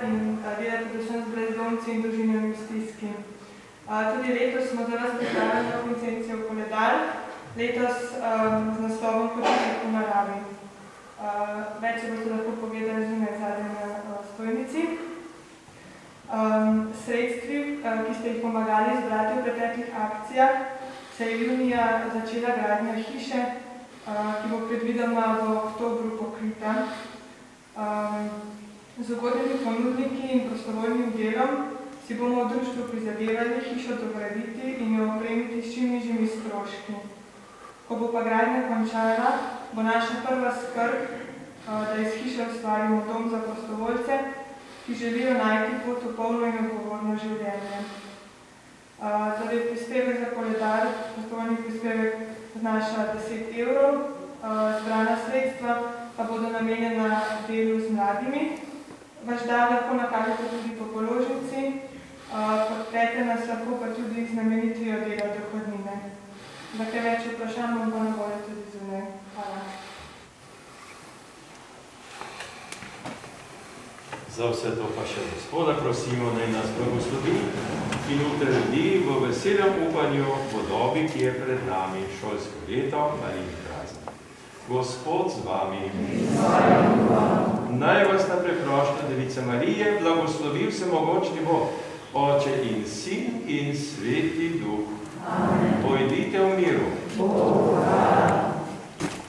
in dela predvsem z brezdomci in družinami v stiski. Tudi letos smo za vas pripravili na koncepcijo koledar, letos z naslovom Počitek v naravi. Več se boste lahko povedali zunaj zadnje na stojnici. Sredstvi, ki ste jih pomagali zbrati v preteklih akcijah, se je junija začela gradnja hiše, ki bo predvidoma v oktobru pokrita. Z ugodnimi ponudniki in prostovoljnim delom si bomo v društvu prizadevali hišo dograditi in jo opremiti s čim nižjimi stroški. Ko bo pa gradnja končana, bo naša prva skrb, da iz hiše ustvarimo dom za prostovoljce, ki želijo najti pot v polno in odgovorno življenje. Torej, prispevek za koledar, prostovoljni prispevek znaša 10 evrov, zbrana sredstva pa bodo namenjena delu z mladimi. Vaš dar lahko nakažete tudi po položnici, podprete nas lahko pa tudi z namenitvijo dela dohodnine. Za kaj več vprašanj bom pa na voljo tudi zunaj. Hvala. Za vse to pa še Gospoda prosimo, naj nas blagoslovi in utrdi v veselem upanju v dobi, ki je pred nami, šolsko leto ali praznik. Gospod z vami. Naj vas na preprošnjo Device Marije blagoslovi vsemogočni Bog, Oče in Sin in Sveti Duh. Amen. Pojdite v miru.